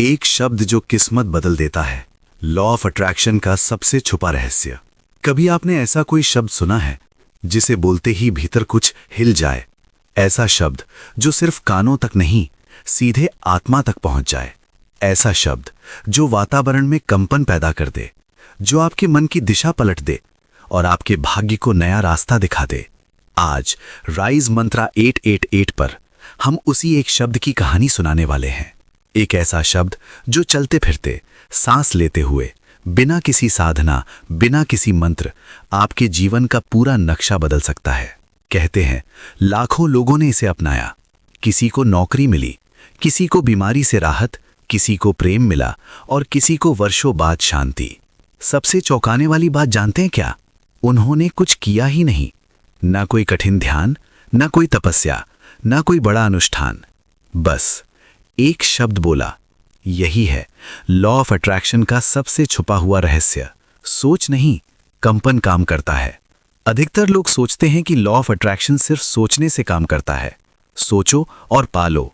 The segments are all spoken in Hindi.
एक शब्द जो किस्मत बदल देता है। लॉ ऑफ अट्रैक्शन का सबसे छुपा रहस्य। कभी आपने ऐसा कोई शब्द सुना है जिसे बोलते ही भीतर कुछ हिल जाए? ऐसा शब्द जो सिर्फ कानों तक नहीं, सीधे आत्मा तक पहुंच जाए। ऐसा शब्द जो वातावरण में कंपन पैदा कर दे, जो आपके मन की दिशा पलट दे और आपके भाग्य को नया रास्ता दिखा दे। आज राइज मंत्रा 888 पर हम उसी एक शब्द की कहानी सुनाने वाले हैं। एक ऐसा शब्द जो चलते फिरते, सांस लेते हुए, बिना किसी साधना, बिना किसी मंत्र, आपके जीवन का पूरा नक्शा बदल सकता है। कहते हैं लाखों लोगों ने इसे अपनाया। किसी को नौकरी मिली, किसी को बीमारी से राहत, किसी को प्रेम मिला और किसी को वर्षों बाद शांति। सबसे चौंकाने वाली बात जानते हैं क्या? उन्होंने कुछ किया ही नहीं। ना कोई कठिन ध्यान, ना कोई तपस्या, ना कोई बड़ा अनुष्ठान। बस एक शब्द बोला। यही है लॉ ऑफ अट्रैक्शन का सबसे छुपा हुआ रहस्य। सोच नहीं, कंपन काम करता है। अधिकतर लोग सोचते हैं कि लॉ ऑफ अट्रैक्शन सिर्फ सोचने से काम करता है। सोचो और पालो,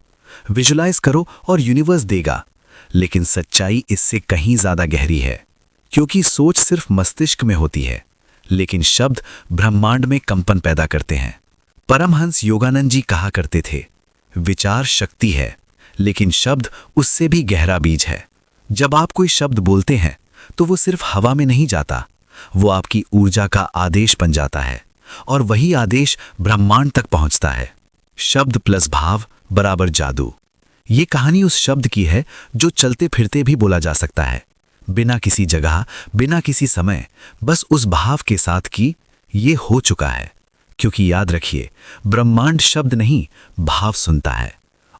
विजुलाइज करो और यूनिवर्स देगा। लेकिन सच्चाई इससे कहीं ज्यादा गहरी है, क्योंकि सोच सिर्फ मस्तिष्क में होती है, लेकिन शब्द ब्रह्मांड में कंपन पैदा करते हैं। परमहंस योगानंद जी कहा करते थे, विचार शक्ति है, लेकिन शब्द उससे भी गहरा बीज है। जब आप कोई शब्द बोलते हैं तो वो सिर्फ हवा में नहीं जाता, वो आपकी ऊर्जा का आदेश बन जाता है और वही आदेश ब्रह्मांड तक पहुंचता है। शब्द प्लस भाव बराबर जादू। ये कहानी उस शब्द की है जो चलते फिरते भी बोला जा सकता है, बिना किसी जगह, बिना किसी समय, बस उस भाव के साथ कि ये हो चुका है। क्योंकि याद रखिए, ब्रह्मांड शब्द नहीं, भाव सुनता है,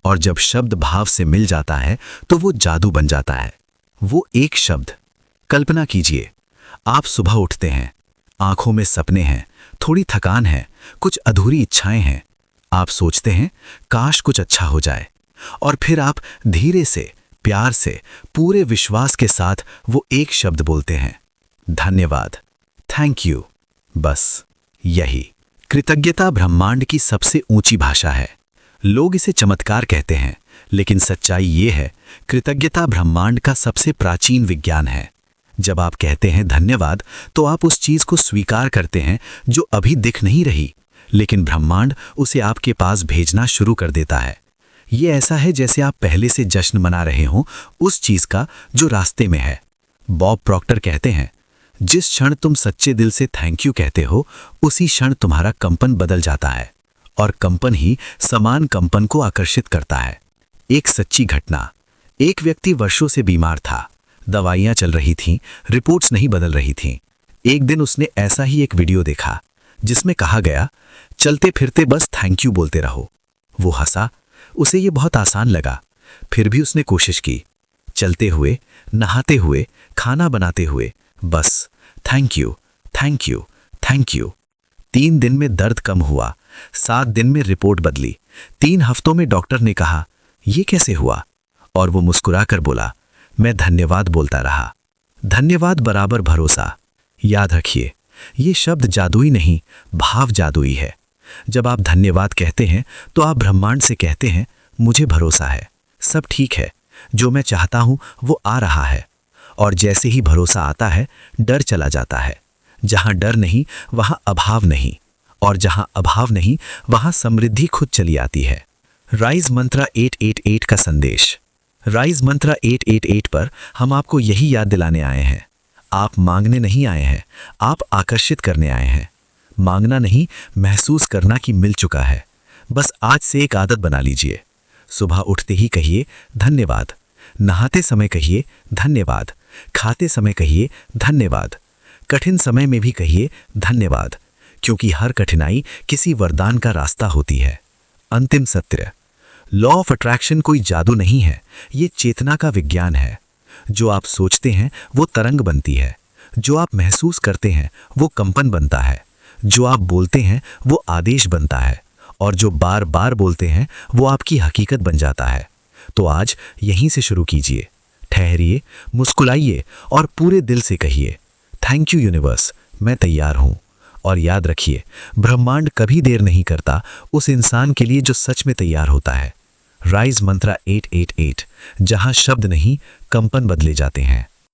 और जब शब्द भाव से मिल जाता है तो वो जादू बन जाता है। वो एक शब्द। कल्पना कीजिए, आप सुबह उठते हैं, आंखों में सपने हैं, थोड़ी थकान है, कुछ अधूरी इच्छाएं हैं। आप सोचते हैं काश कुछ अच्छा हो जाए, और फिर आप धीरे से, प्यार से, पूरे विश्वास के साथ वो एक शब्द बोलते हैं, धन्यवाद, थैंक यू। बस यही कृतज्ञता ब्रह्मांड की सबसे ऊंची भाषा है। लोग इसे चमत्कार कहते हैं, लेकिन सच्चाई ये है, कृतज्ञता ब्रह्मांड का सबसे प्राचीन विज्ञान है। जब आप कहते हैं धन्यवाद, तो आप उस चीज को स्वीकार करते हैं जो अभी दिख नहीं रही, लेकिन ब्रह्मांड उसे आपके पास भेजना शुरू कर देता है। ये ऐसा है जैसे आप पहले से जश्न मना रहे हों उस चीज का जो रास्ते में है। बॉब प्रॉक्टर कहते हैं, जिस क्षण तुम सच्चे दिल से थैंक यू कहते हो, उसी क्षण तुम्हारा कंपन बदल जाता है, और कंपन ही समान कंपन को आकर्षित करता है। एक सच्ची घटना। एक व्यक्ति वर्षों से बीमार था, दवाइयां चल रही थीं, रिपोर्ट्स नहीं बदल रही थीं। एक दिन उसने ऐसा ही एक वीडियो देखा जिसमें कहा गया, चलते फिरते बस थैंक यू बोलते रहो। वो हंसा, उसे ये बहुत आसान लगा। फिर भी उसने कोशिश की, चलते हुए, नहाते हुए, खाना बनाते हुए, बस thank you, thank you, thank you. 3 दिन में दर्द कम हुआ, 7 दिन में रिपोर्ट बदली, 3 हफ्तों में डॉक्टर ने कहा, ये कैसे हुआ? और वो मुस्कुराकर बोला, मैं धन्यवाद बोलता रहा। धन्यवाद बराबर भरोसा। याद रखिए, ये शब्द जादुई नहीं, भाव जादुई है। जब आप धन्यवाद कहते हैं तो आप ब्रह्मांड से कहते हैं, मुझे भरोसा है, सब ठीक है, जो मैं चाहता हूं वो आ रहा है। और जैसे ही भरोसा आता है, डर चला जाता है। जहां डर नहीं वहां अभाव नहीं, और जहां अभाव नहीं वहां समृद्धि खुद चली आती है। राइज मंत्रा 888 का संदेश। राइज मंत्रा 888 पर हम आपको यही याद दिलाने आए हैं, आप मांगने नहीं आए हैं, आप आकर्षित करने आए हैं। मांगना नहीं, महसूस करना कि मिल चुका है। बस आज से एक आदत बना लीजिए। सुबह उठते ही कहिए धन्यवाद, नहाते समय कहिए धन्यवाद, खाते समय कहिए धन्यवाद, कठिन समय में भी कहिए धन्यवाद, क्योंकि हर कठिनाई किसी वरदान का रास्ता होती है। अंतिम सत्य, लॉ ऑफ अट्रैक्शन कोई जादू नहीं है, ये चेतना का विज्ञान है। जो आप सोचते हैं वो तरंग बनती है, जो आप महसूस करते हैं वो कंपन बनता है, जो आप बोलते हैं वो आदेश बनता है, और जो बार बार बोलते हैं वो आपकी हकीकत बन जाता है। तो आज यहीं से शुरू कीजिए। ठहरिए, मुस्कुराइए और पूरे दिल से कहिए, थैंक यू यूनिवर्स, मैं तैयार हूं। और याद रखिए, ब्रह्मांड कभी देर नहीं करता उस इंसान के लिए जो सच में तैयार होता है। राइज मंत्रा 888, जहां शब्द नहीं कंपन बदले जाते हैं।